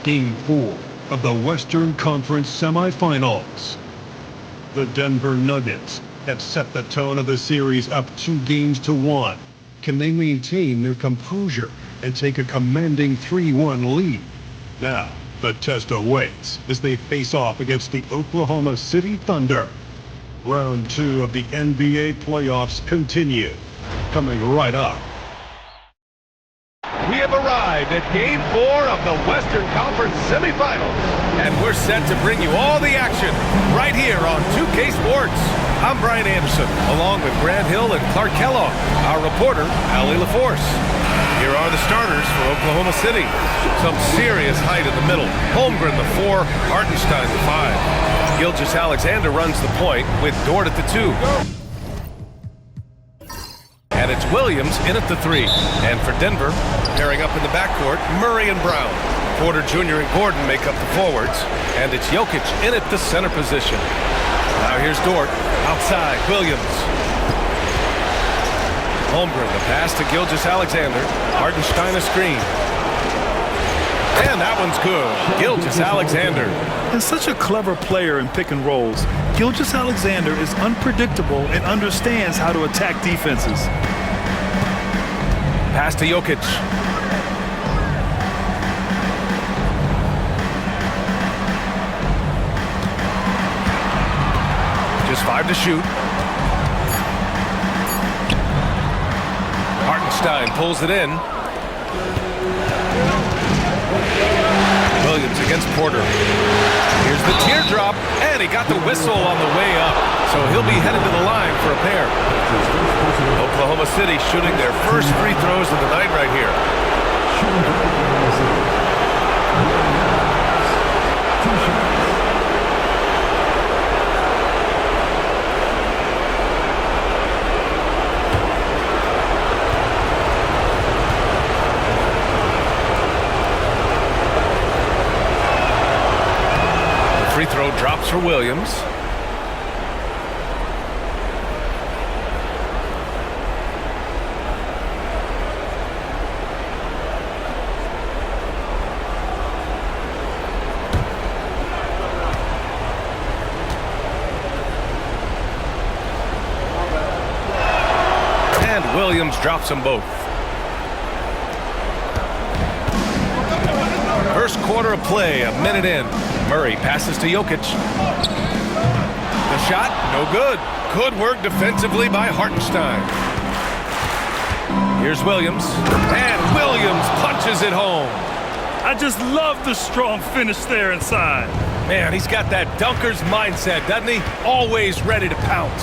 Game 4 of the Western Conference semifinals. The Denver Nuggets have set the tone of the series up 2-1. Can they maintain their composure and take a commanding 3-1 lead? Now, the test awaits as they face off against the Oklahoma City Thunder. Round 2 of the NBA playoffs continue. Coming right up. We have arrived at Game 4 of the Western Conference semifinals. And we're set to bring you all the action right here on 2K Sports. I'm Brian Anderson, along with Grant Hill and Clark Kellogg, our reporter, Allie LaForce. Here are the starters for Oklahoma City. Some serious height in the middle. Holmgren the 4, Hartenstein the 5. Gilgeous-Alexander runs the point with Dort at the 2. And it's Williams in at the 3. And for Denver, pairing up in the backcourt, Murray and Brown. Porter Jr. and Gordon make up the forwards. And it's Jokic in at the center position. Now here's Dort. Outside, Williams. Holmgren, the pass to Gilgeous-Alexander. Hartenstein a screen. And that one's good. Gilgeous-Alexander. And such a clever player in pick and rolls. Gilgeous-Alexander is unpredictable and understands how to attack defenses. Pass to Jokic. Just 5 to shoot. Hartenstein pulls it in. Williams against Porter. Here's the teardrop, and he got the whistle on the way up. So he'll be headed to the line for a pair. Oklahoma City shooting their first free throws of the night right here. Free throw drops for Williams. And Williams drops them both. First quarter of play, a minute in. Murray passes to Jokic. The shot, no good. Good work defensively by Hartenstein. Here's Williams. And Williams punches it home. I just love the strong finish there inside. Man, he's got that dunker's mindset, doesn't he? Always ready to pounce.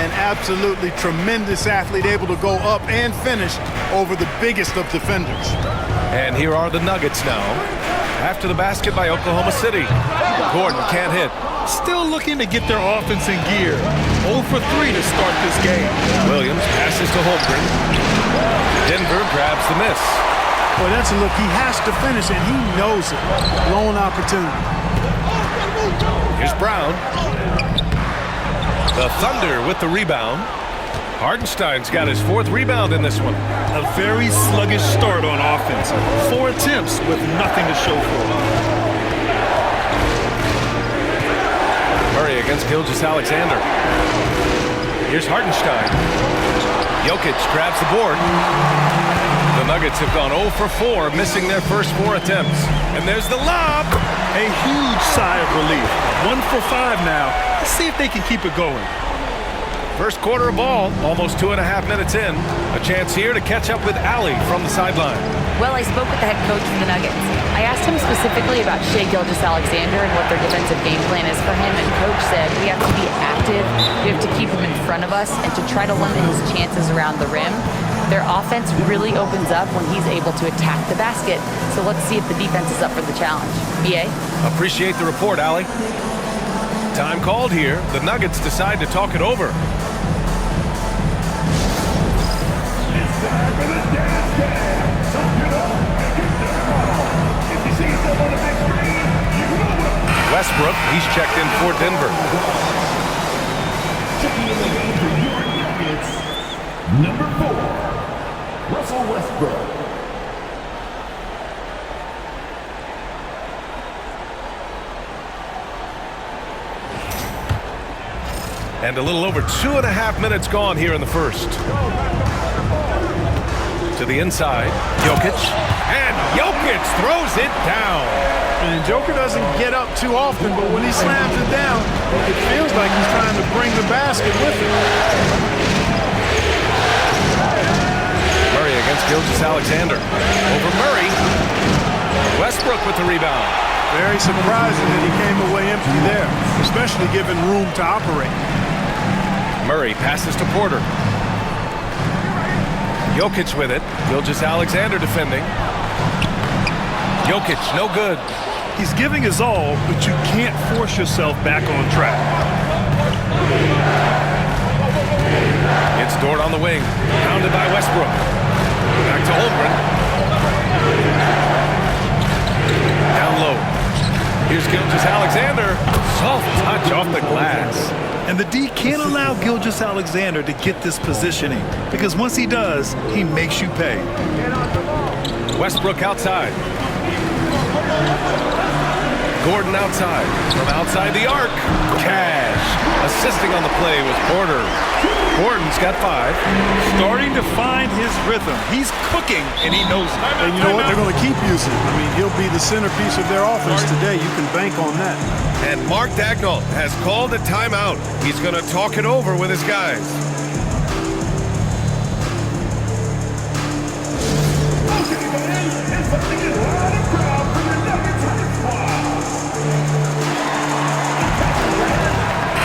An absolutely tremendous athlete, able to go up and finish over the biggest of defenders. And here are the Nuggets now. After the basket by Oklahoma City. Gordon can't hit. Still looking to get their offense in gear. 0 for 3 to start this game. Williams passes to Holmgren. Denver grabs the miss. Boy, that's a look. He has to finish, and he knows it. Blown opportunity. Here's Brown. The Thunder with the rebound. Hartenstein's got his 4th rebound in this one. A very sluggish start on offense. 4 attempts with nothing to show for it. Murray against Gilgeous-Alexander. Here's Hartenstein. Jokic grabs the board. The Nuggets have gone 0 for 4, missing their first 4 attempts. And there's the lob. A huge sigh of relief. 1 for 5 now. Let's see if they can keep it going. First quarter of ball, almost 2.5 minutes in. A chance here to catch up with Allie from the sideline. Well, I spoke with the head coach for the Nuggets. I asked him specifically about Shai Gilgeous-Alexander and what their defensive game plan is for him, and coach said we have to be active, we have to keep him in front of us, and to try to limit his chances around the rim. Their offense really opens up when he's able to attack the basket, so let's see if the defense is up for the challenge. BA? Appreciate the report, Allie. Time called here. The Nuggets decide to talk it over. Westbrook, he's checked in for Denver. Number 4, Russell Westbrook. And a little over 2.5 minutes gone here in the first. To the inside, Jokic. And Jokic throws it down. And Joker doesn't get up too often, but when he slams it down, it feels like he's trying to bring the basket with him. Murray against Gilgeous-Alexander. Over Murray. Westbrook with the rebound. Very surprising that he came away empty there, especially given room to operate. Murray passes to Porter. Jokic with it. Gilgeous-Alexander defending. Jokic, no good. He's giving his all, but you can't force yourself back on track. It's Dort on the wing. Pounded by Westbrook. Back to Holmgren. Down low. Here's Gilgeous-Alexander. Soft touch off the glass. And the D can't allow Gilgeous-Alexander to get this positioning, because once he does, he makes you pay. Westbrook outside. Gordon outside. From outside the arc. Cash. Assisting on the play was Porter. Gordon's got 5. Starting to find his rhythm. He's cooking, and he knows it. And you know what? They're going to keep using him. I mean, he'll be the centerpiece of their offense today. You can bank on that. And Mark Daigneault has called a timeout. He's going to talk it over with his guys.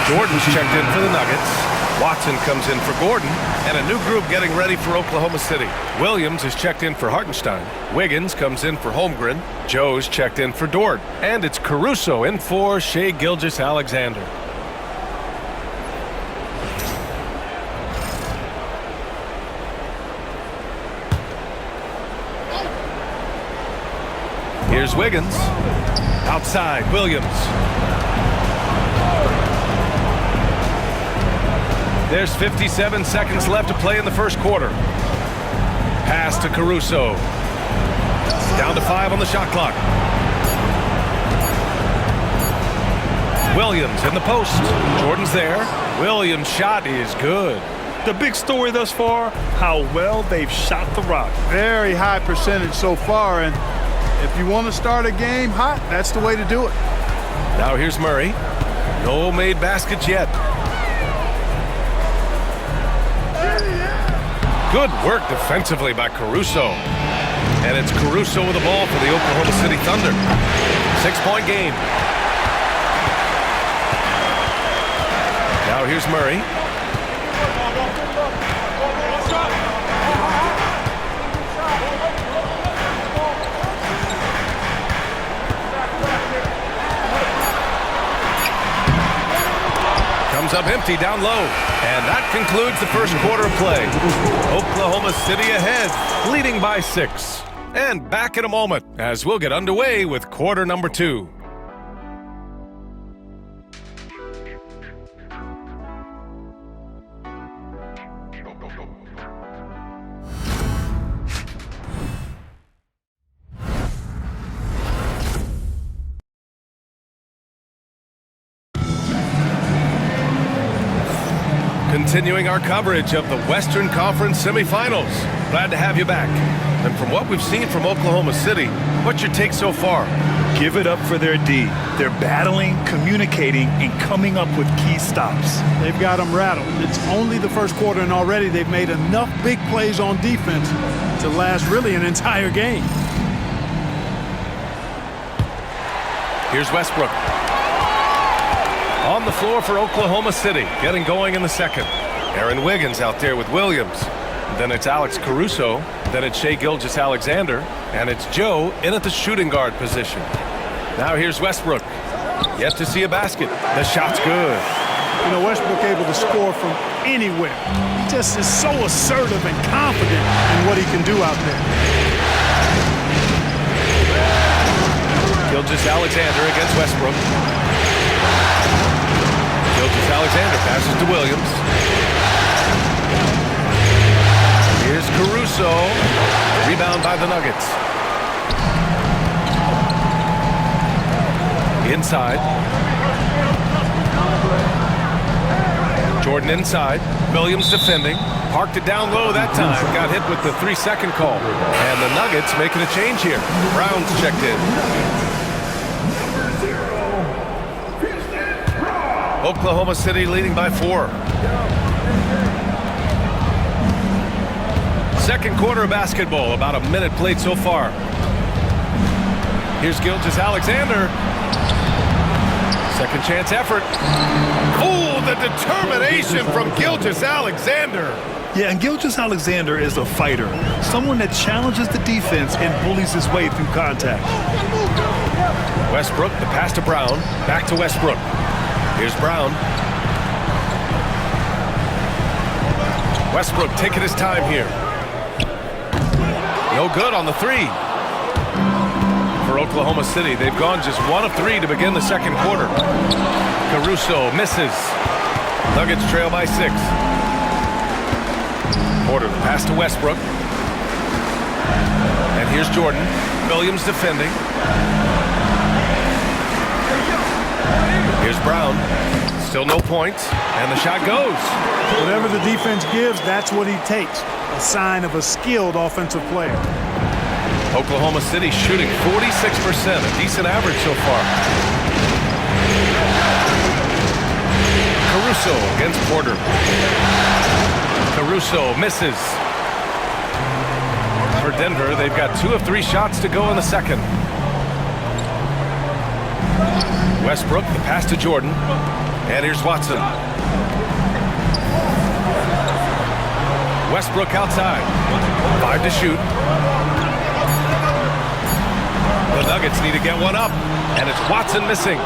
Jordan's checked in for the Nuggets. Watson comes in for Gordon, and a new group getting ready for Oklahoma City. Williams is checked in for Hartenstein. Wiggins comes in for Holmgren. Joe's checked in for Dort. And it's Caruso in for Shai Gilgeous-Alexander. Here's Wiggins. Outside, Williams. There's 57 seconds left to play in the first quarter. Pass to Caruso. Down to 5 on the shot clock. Williams in the post. Jordan's there. Williams' shot is good. The big story thus far, how well they've shot the rock. Very high percentage so far, and if you want to start a game hot, that's the way to do it. Now here's Murray. No made baskets yet. Good work defensively by Caruso. And it's Caruso with the ball for the Oklahoma City Thunder. 6-point game. Now here's Murray. Comes up empty down low. And that concludes the first quarter of play. Oklahoma City ahead, leading by 6. And back in a moment as we'll get underway with quarter number 2. Continuing our coverage of the Western Conference semifinals. Glad to have you back. And from what we've seen from Oklahoma City, what's your take so far? Give it up for their D. They're battling, communicating, and coming up with key stops. They've got them rattled. It's only the first quarter, and already they've made enough big plays on defense to last really an entire game. Here's Westbrook. On the floor for Oklahoma City, getting going in the second. Aaron Wiggins out there with Williams. Then it's Alex Caruso. Then it's Shai Gilgeous-Alexander. And it's Joe in at the shooting guard position. Now here's Westbrook. Yet to see a basket. The shot's good. You know, Westbrook able to score from anywhere. He just is so assertive and confident in what he can do out there. Gilgeous-Alexander against Westbrook. Gilgeous-Alexander passes to Williams. Here's Caruso. Rebound by the Nuggets. Inside. Jordan inside. Williams defending. Parked it down low that time. Got hit with the 3-second call. And the Nuggets making a change here. Brown's checked in. Oklahoma City leading by 4. Second quarter of basketball. About a minute played so far. Here's Gilgeous-Alexander. Second chance effort. Oh, the determination from Gilgeous-Alexander. Yeah, and Gilgeous-Alexander is a fighter, someone that challenges the defense and bullies his way through contact. Westbrook, the pass to Brown. Back to Westbrook. Here's Brown. Westbrook taking his time here. No good on the 3. For Oklahoma City, they've gone just 1 of 3 to begin the second quarter. Caruso misses. Nuggets trail by 6. Porter, the pass to Westbrook. And here's Jordan. Williams defending. Here's Brown. Still no points. And the shot goes. Whatever the defense gives, that's what he takes. A sign of a skilled offensive player. Oklahoma City shooting 46%, a decent average so far. Caruso against Porter. Caruso misses. For Denver, they've got 2 of 3 shots to go in the second. Westbrook, the pass to Jordan. And here's Watson. Westbrook outside. 5 to shoot. The Nuggets need to get one up. And it's Watson missing.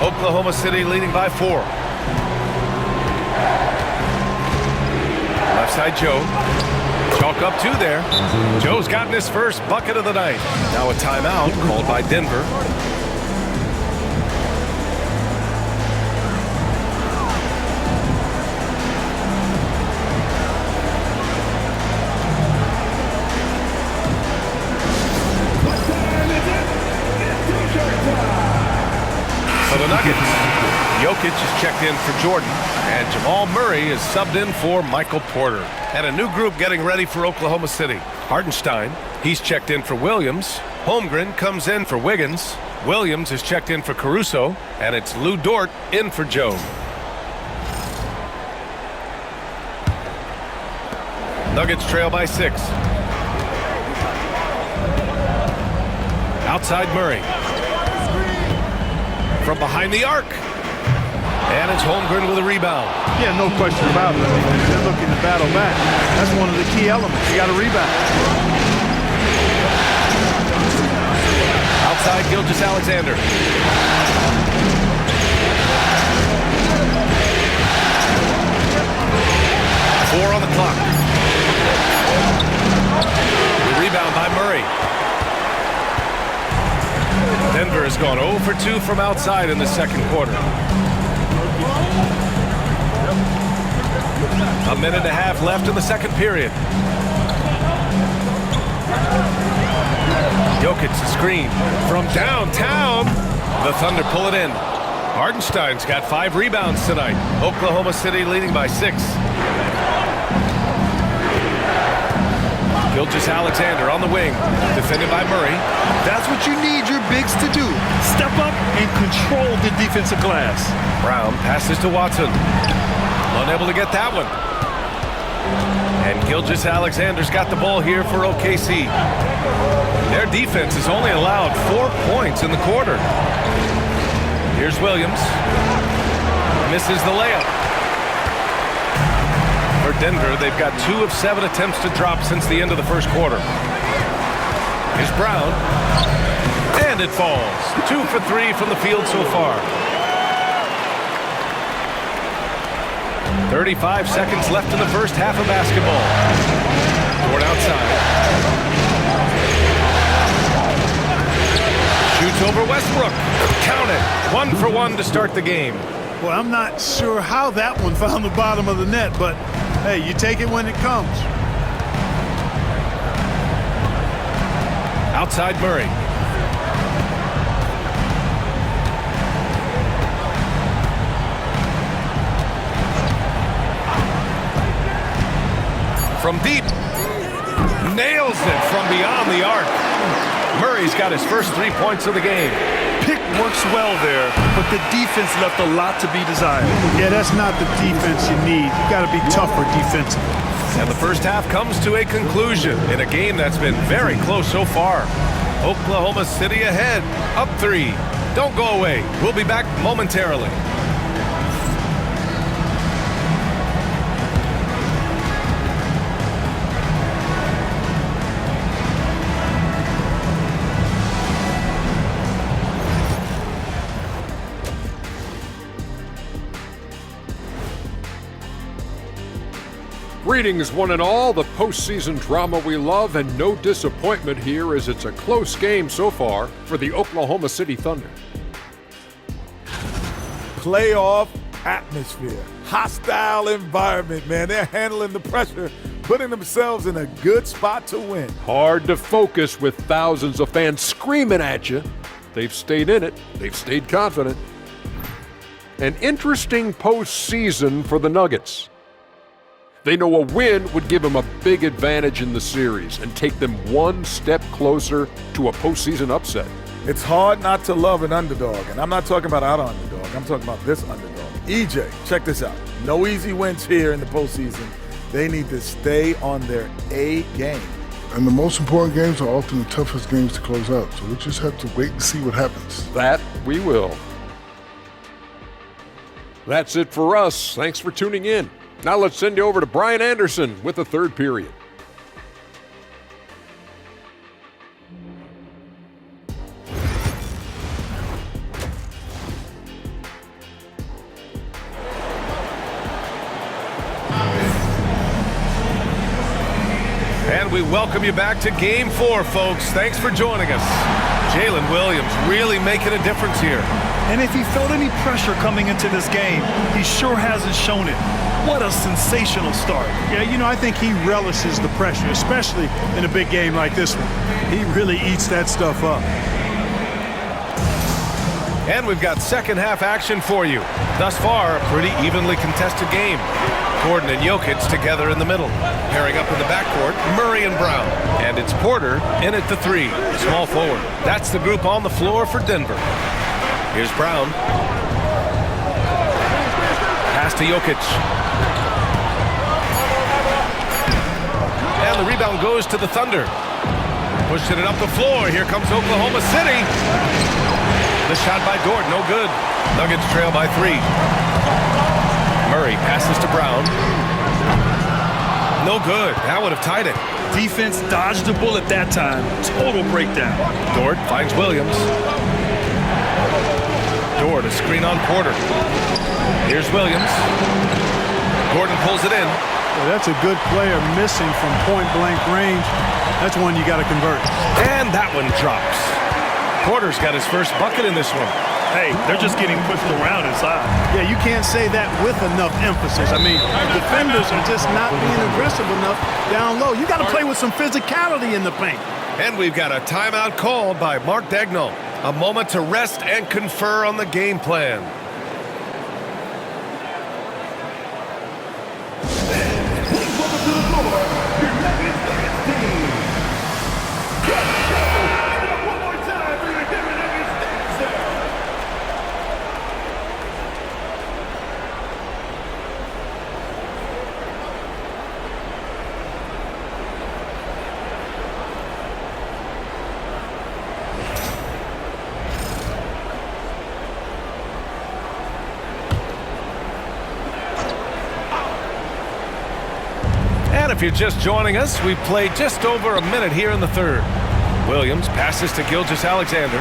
Oklahoma City leading by 4. Left side Joe. Chalk up 2 there. Joe's gotten his first bucket of the night. Now a timeout called by Denver. For the Nuggets, Jokic is checked in for Jordan, and Jamal Murray is subbed in for Michael Porter. And a new group getting ready for Oklahoma City. Hartenstein, he's checked in for Williams. Holmgren comes in for Wiggins. Williams is checked in for Caruso, and it's Lou Dort in for Joe. Nuggets trail by 6. Outside Murray. From behind the arc. And it's Holmgren with a rebound. Yeah, no question about it. They're looking to battle back. That's one of the key elements. You got to rebound. Outside Gilgeous-Alexander. Four on the clock. Rebound by Murray. Denver has gone 0 for 2 from outside in the second quarter. A minute and a half left in the second period. Jokic the screen from downtown. The Thunder pull it in. Hartenstein's got 5 rebounds tonight. Oklahoma City leading by 6. Gilgeous-Alexander on the wing, defended by Murray. That's what you need your bigs to do. Step up and control the defensive glass. Brown passes to Watson. Unable to get that one. And Gilgeous-Alexander's got the ball here for OKC. Their defense has only allowed 4 points in the quarter. Here's Williams. Misses the layup. For Denver, they've got 2 of 7 attempts to drop since the end of the first quarter. Here's Brown. And it falls. 2 for 3 from the field so far. 35 seconds left in the first half of basketball. Toward outside. Shoots over Westbrook. Count it. 1 for 1 to start the game. Well, I'm not sure how that one found the bottom of the net, but hey, you take it when it comes. Outside Murray. from deep. Nails it from beyond the arc. Murray's got his first 3 points of the game. Pick works well there, but the defense left a lot to be desired. Yeah, that's not the defense you need. You got to be tougher defensively. And the first half comes to a conclusion in a game that's been very close so far. Oklahoma City ahead, up 3. Don't go away. We'll be back momentarily. Greetings, one and all. The postseason drama we love, and no disappointment here as it's a close game so far for the Oklahoma City Thunder. Playoff atmosphere, hostile environment, man. They're handling the pressure, putting themselves in a good spot to win. Hard to focus with thousands of fans screaming at you. They've stayed in it. They've stayed confident. An interesting postseason for the Nuggets. They know a win would give them a big advantage in the series and take them one step closer to a postseason upset. It's hard not to love an underdog, and I'm not talking about our underdog. I'm talking about this underdog. EJ, check this out. No easy wins here in the postseason. They need to stay on their A game. And the most important games are often the toughest games to close out, so we just have to wait and see what happens. That we will. That's it for us. Thanks for tuning in. Now let's send you over to Brian Anderson with the third period. And we welcome you back to Game 4, folks. Thanks for joining us. Jalen Williams really making a difference here. And if he felt any pressure coming into this game, he sure hasn't shown it. What a sensational start. Yeah, you know, I think he relishes the pressure, especially in a big game like this one. He really eats that stuff up. And we've got second half action for you. Thus far, a pretty evenly contested game. Gordon and Jokic together in the middle. Pairing up in the backcourt, Murray and Brown. And it's Porter in at the 3, small forward. That's the group on the floor for Denver. Here's Brown. Pass to Jokic. And the rebound goes to the Thunder. Pushing it up the floor. Here comes Oklahoma City. The shot by Dort, no good. Nuggets trail by 3. Murray passes to Brown. No good. That would have tied it. Defense dodged the bullet that time. Total breakdown. Dort finds Williams. Dort, a screen on Porter. Here's Williams. Gordon pulls it in. Well, that's a good player missing from point-blank range. That's one you got to convert. And that one drops. Porter's got his first bucket in this one. Hey, they're just getting pushed around inside. Yeah, you can't say that with enough emphasis. I mean, defenders are just not being aggressive enough down low. You got to play with some physicality in the paint. And we've got a timeout called by Mark Daigneault. A moment to rest and confer on the game plan. And if you're just joining us, we've played just over a minute here in the third. Williams passes to Gilgeous-Alexander.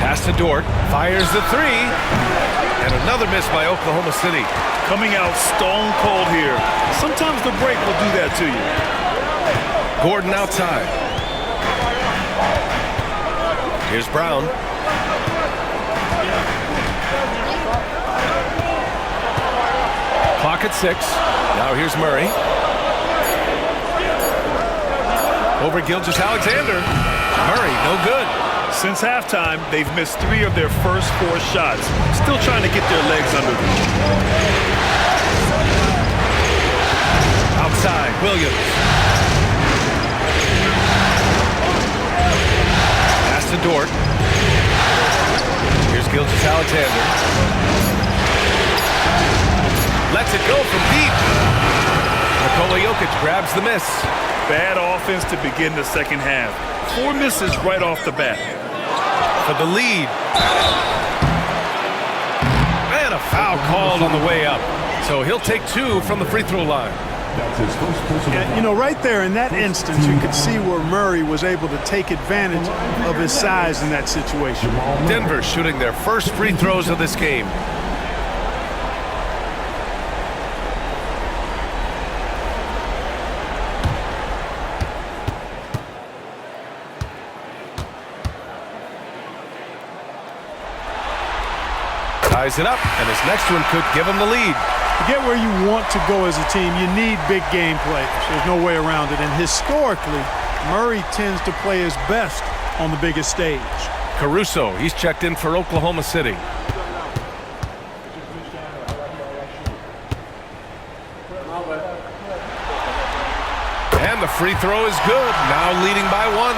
Pass to Dort. Fires the 3. And another miss by Oklahoma City. Coming out stone cold here. Sometimes the break will do that to you. Gordon outside. Here's Brown. Clock at 6. Now here's Murray. Over Gilgeous-Alexander. Murray, no good. Since halftime, they've missed 3 of their first 4 shots. Still trying to get their legs under them. Williams. Pass to Dort. Here's Gilgeous-Alexander. Lets it go from deep. Nikola Jokic grabs the miss. Bad offense to begin the second half. 4 misses right off the bat. For the lead. And a foul called on the way up. So he'll take 2 from the free throw line. Yeah, you know, right there in that instance, you could see where Murray was able to take advantage of his size in that situation. Denver shooting their first free throws of this game. Ties it up, and his next one could give him the lead. To get where you want to go as a team, you need big game players. There's no way around it. And historically, Murray tends to play his best on the biggest stage. Caruso, he's checked in for Oklahoma City. And the free throw is good, now leading by 1.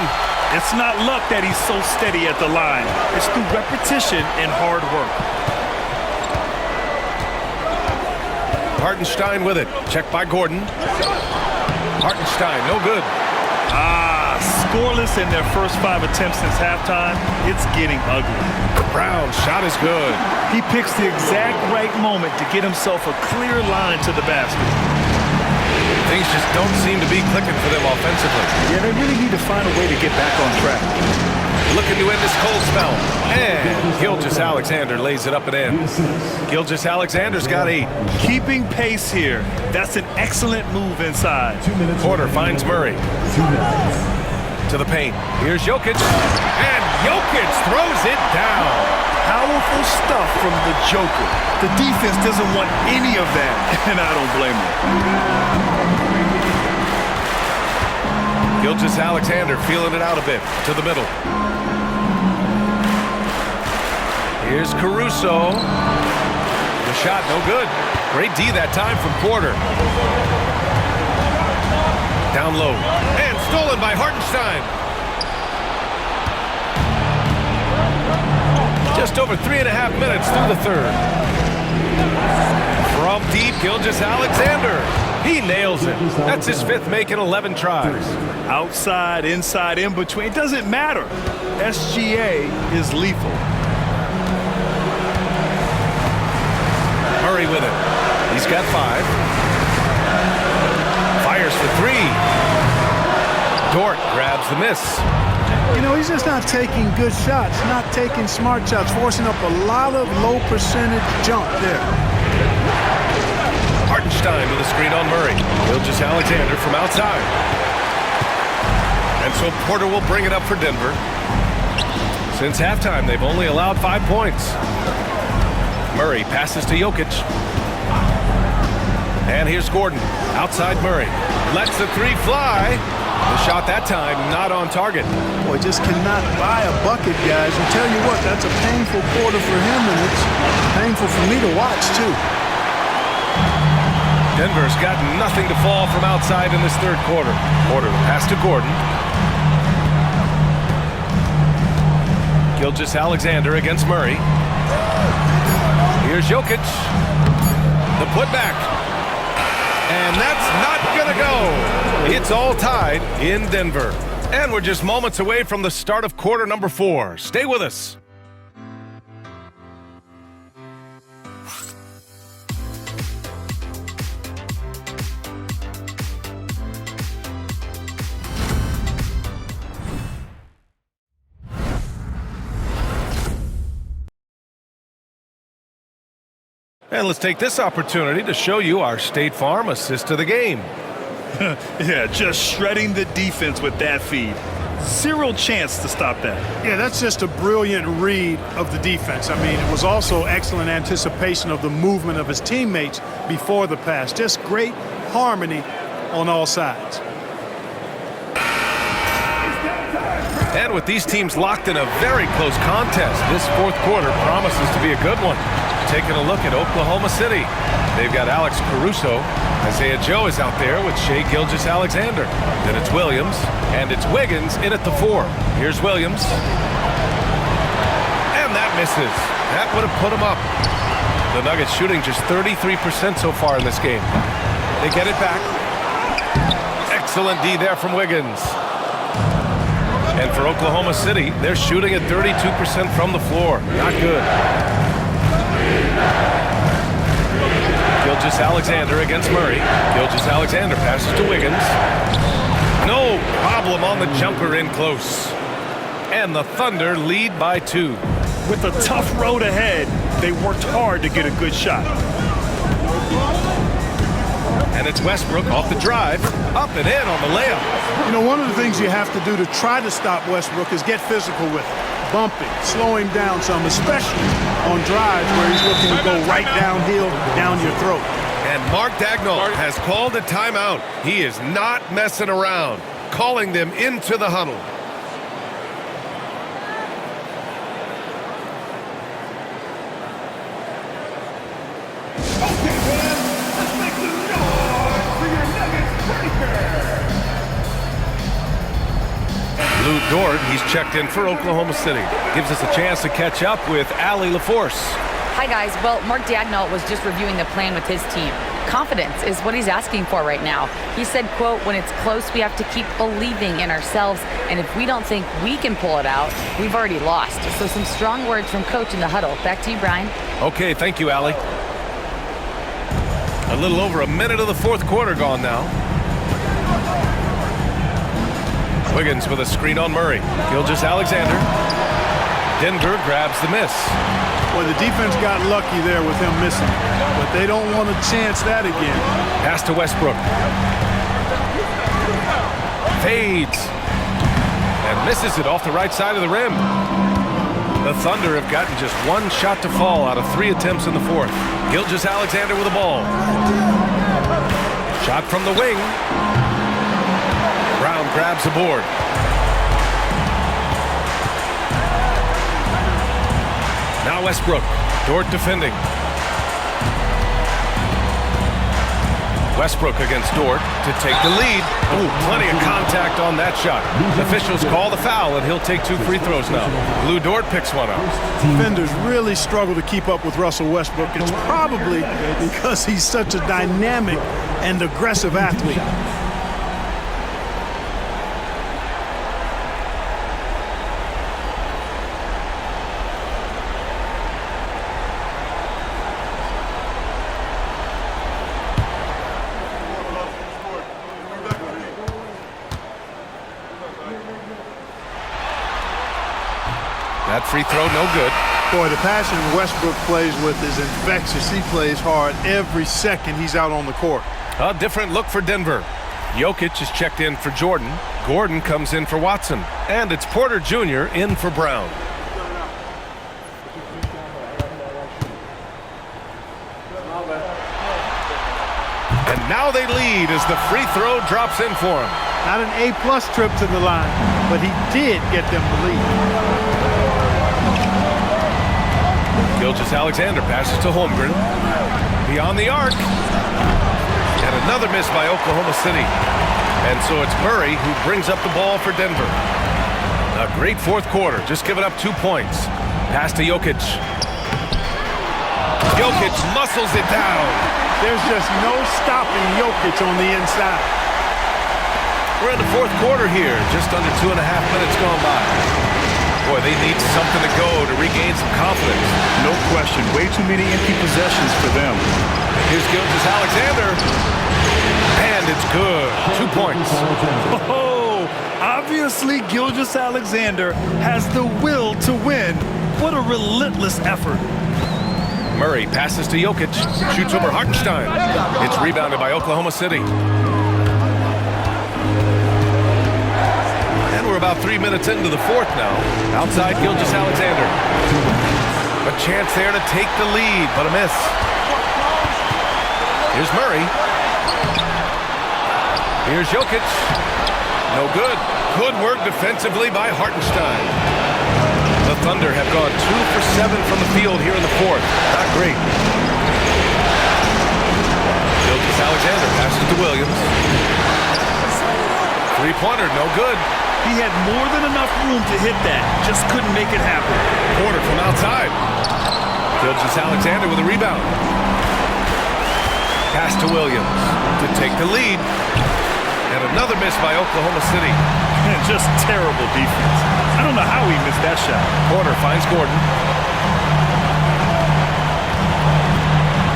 It's not luck that he's so steady at the line. It's through repetition and hard work. Hartenstein with it. Checked by Gordon. Hartenstein, no good. Scoreless in their first 5 attempts since halftime. It's getting ugly. Brown's shot is good. He picks the exact right moment to get himself a clear line to the basket. Things just don't seem to be clicking for them offensively. Yeah, they really need to find a way to get back on track. Looking to end this cold spell. And Gilgeous-Alexander lays it up and in. Gilgeous-Alexander's got 8. Keeping pace here. That's an excellent move inside. Porter finds Murray. To the paint. Here's Jokic. And Jokic throws it down. Powerful stuff from the Joker. The defense doesn't want any of that, and I don't blame them. Gilgeous-Alexander feeling it out a bit. To the middle. Here's Caruso. The shot, no good. Great D that time from Porter. Down low. And stolen by Hartenstein. Just over 3.5 minutes through the third. From deep, Gilgeous-Alexander. He nails it. That's his 5th make in 11 tries. Outside, inside, in between. It doesn't matter. SGA is lethal. Murray with it. He's got 5. Fires for 3. Dort grabs the miss. You know, he's just not taking good shots, not taking smart shots, forcing up a lot of low percentage jump there. Hartenstein with a screen on Murray. Gilgeous-Alexander from outside. And so Porter will bring it up for Denver. Since halftime, they've only allowed 5 points. Murray passes to Jokic. And here's Gordon. Outside Murray. Lets the 3 fly. The shot that time not on target. Boy, just cannot buy a bucket, guys. And tell you what, that's a painful quarter for him, and it's painful for me to watch, too. Denver's got nothing to fall from outside in this third quarter. Porter pass to Gordon. Gilgeous-Alexander against Murray. Here's Jokic. The putback. And that's not going to go. It's all tied in Denver. And we're just moments away from the start of quarter number 4. Stay with us. And let's take this opportunity to show you our State Farm assist to the game. Yeah, just shredding the defense with that feed. 0 chance to stop that. Yeah, that's just a brilliant read of the defense. I mean, it was also excellent anticipation of the movement of his teammates before the pass. Just great harmony on all sides. And with these teams locked in a very close contest, this fourth quarter promises to be a good one. taking a look at Oklahoma City. They've got Alex Caruso. Isaiah Joe is out there with Shai Gilgeous-Alexander. Then it's Williams, and it's Wiggins in at the 4. Here's Williams. And that misses. That would have put him up. The Nuggets shooting just 33% so far in this game. They get it back. Excellent D there from Wiggins. And for Oklahoma City, they're shooting at 32% from the floor. Not good. Gilgeous-Alexander against Murray. Gilgeous-Alexander passes to Wiggins. No problem on the jumper in close. And the Thunder lead by 2. With a tough road ahead, they worked hard to get a good shot. And it's Westbrook off the drive, up and in on the layup. You know, one of the things you have to do to try to stop Westbrook is get physical with him. Bump him, slow him down some, especially on drives where he's looking to go right downhill, down your throat. And Mark Daigneault has called a timeout. He is not messing around, calling them into the huddle. Lou Dort, he's checked in for Oklahoma City. Gives us a chance to catch up with Allie LaForce. Hi, guys. Well, Mark Daigneault was just reviewing the plan with his team. Confidence is what he's asking for right now. He said, quote, when it's close, we have to keep believing in ourselves, and if we don't think we can pull it out, we've already lost. So some strong words from coach in the huddle. Back to you, Brian. Okay, thank you, Allie. A little over a minute of the fourth quarter gone now. Wiggins with a screen on Murray. Gilgeous-Alexander. Denver grabs the miss. Well, the defense got lucky there with him missing, but they don't want to chance that again. Pass to Westbrook. Fades. And misses it off the right side of the rim. The Thunder have gotten just one shot to fall out of 3 attempts in the fourth. Gilgeous-Alexander with the ball. Shot from the wing. Brown grabs the board. Now Westbrook. Dort defending. Westbrook against Dort to take the lead. Ooh, plenty of contact on that shot. Officials call the foul, and he'll take 2 free throws now. Lou Dort picks one up. Defenders really struggle to keep up with Russell Westbrook. It's probably because he's such a dynamic and aggressive athlete. That free throw, no good. Boy, the passion Westbrook plays with is infectious. He plays hard every second he's out on the court. A different look for Denver. Jokic is checked in for Jordan. Gordon comes in for Watson. And it's Porter Jr. in for Brown. And now they lead as the free throw drops in for him. Not an A-plus trip to the line, but he did get them the lead. Gilgeous-Alexander passes to Holmgren. Beyond the arc. And another miss by Oklahoma City. And so it's Murray who brings up the ball for Denver. A great fourth quarter, just giving up 2 points. Pass to Jokic. Jokic muscles it down. There's just no stopping Jokic on the inside. We're in the fourth quarter here, just under 2.5 minutes gone by. Boy, they need something to go to regain some confidence. No question. Way too many empty possessions for them. Here's Gilgeous-Alexander. And it's good. 2 points. Oh, obviously Gilgeous-Alexander has the will to win. What a relentless effort. Murray passes to Jokic. Shoots over Hartenstein. It's rebounded by Oklahoma City. We're about 3 minutes into the fourth now. Outside Gilgeous-Alexander. A chance there to take the lead, but a miss. Here's Murray. Here's Jokic. No good. Good work defensively by Hartenstein. The Thunder have gone 2 for 7 from the field here in the fourth. Not great. Gilgeous-Alexander passes to Williams. Three-pointer, no good. He had more than enough room to hit that, just couldn't make it happen. Porter from outside. Gilgeous-Alexander with a rebound. Pass to Williams to take the lead. And another miss by Oklahoma City. Man, just terrible defense. I don't know how he missed that shot. Porter finds Gordon.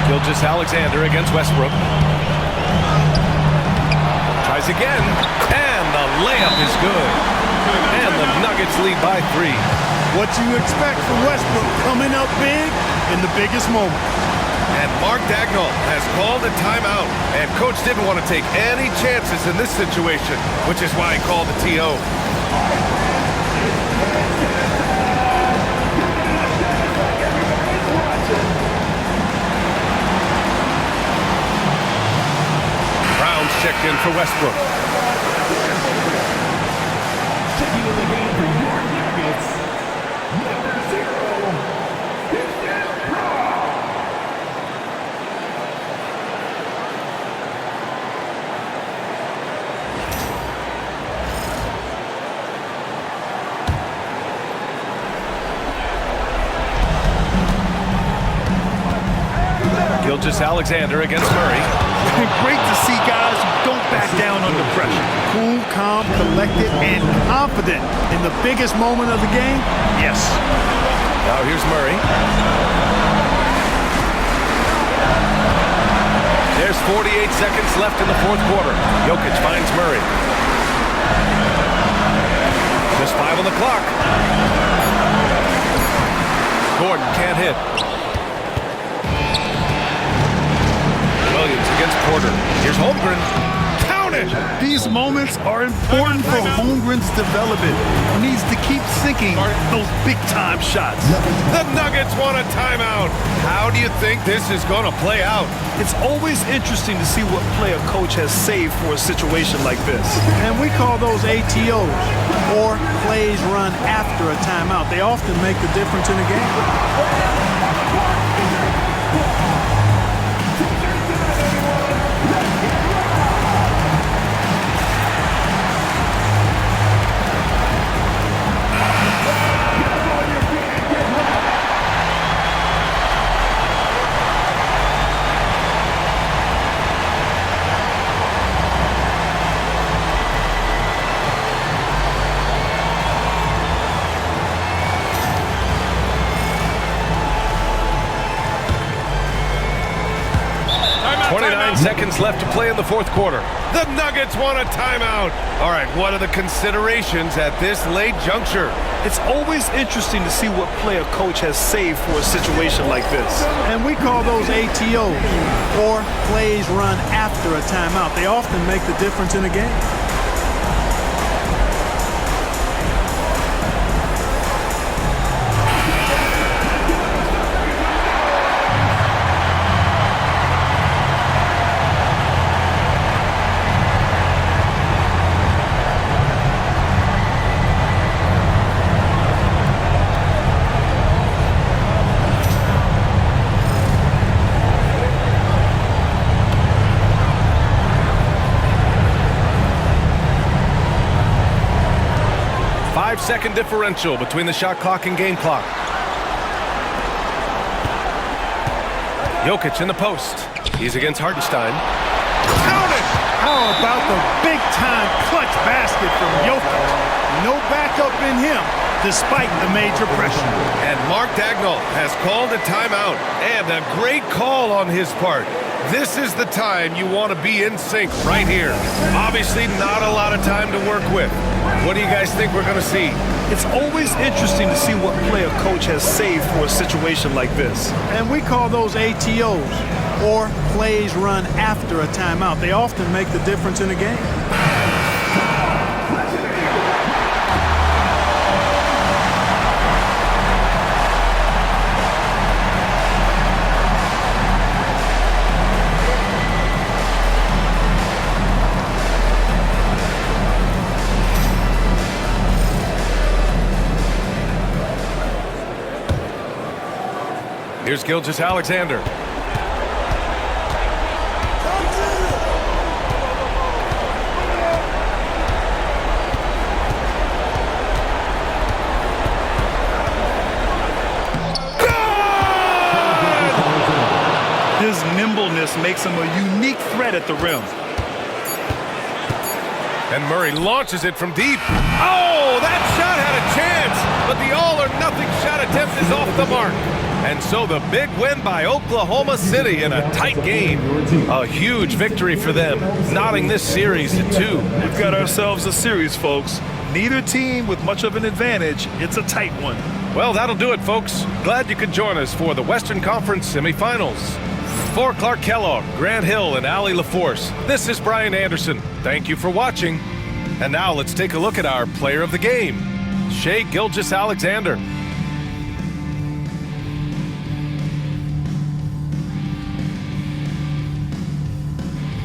Gilgeous-Alexander against Westbrook. Tries again, and the layup is good. And the Nuggets lead by 3. What you expect from Westbrook coming up big in the biggest moment. And Mark Dagnall has called a timeout. And Coach didn't want to take any chances in this situation, which is why he called the TO. Brown's checked in for Westbrook. Checking in the game for your Nuggets, number 0, Christian Braun. Gilgeous-Alexander against Murray. Great to see guys who don't back down under pressure. Cool, calm, collected, and confident in the biggest moment of the game. Yes. Now here's Murray. There's 48 seconds left in the fourth quarter. Jokic finds Murray. Just 5 on the clock. Gordon can't hit. Williams against Porter. Here's Holmgren. Count it! These moments are important for Holmgren's development. He needs to keep sinking those big-time shots. The Nuggets want a timeout. How do you think this is going to play out? It's always interesting to see what play a coach has saved for a situation like this. And we call those ATOs, or plays run after a timeout. They often make the difference in a game. 29 seconds left to play in the fourth quarter. The Nuggets want a timeout. All right, what are the considerations at this late juncture? It's always interesting to see what play a coach has saved for a situation like this. And we call those ATOs, or plays run after a timeout. They often make the difference in a game. Second differential between the shot clock and game clock. Jokic in the post. He's against Hartenstein. Count it! How about the big-time clutch basket from Jokic? No backup in him, despite the major pressure. And Mark Dagnall has called a timeout, and a great call on his part. This is the time you want to be in sync right here. Obviously, not a lot of time to work with. What do you guys think we're going to see? It's always interesting to see what play a coach has saved for a situation like this. And we call those ATOs, or plays run after a timeout. They often make the difference in a game. Here's Gilgeous Alexander. His nimbleness makes him a unique threat at the rim. And Murray launches it from deep. Oh, that shot had a chance, but the all-or-nothing shot attempt is off the mark. And so the big win by Oklahoma City in a tight game. A huge victory for them, knotting this series to 2. We've got ourselves a series, folks. Neither team with much of an advantage. It's a tight one. Well, that'll do it, folks. Glad you could join us for the Western Conference semifinals. For Clark Kellogg, Grant Hill, and Allie LaForce, this is Brian Anderson. Thank you for watching. And now let's take a look at our player of the game, Shai Gilgeous Alexander.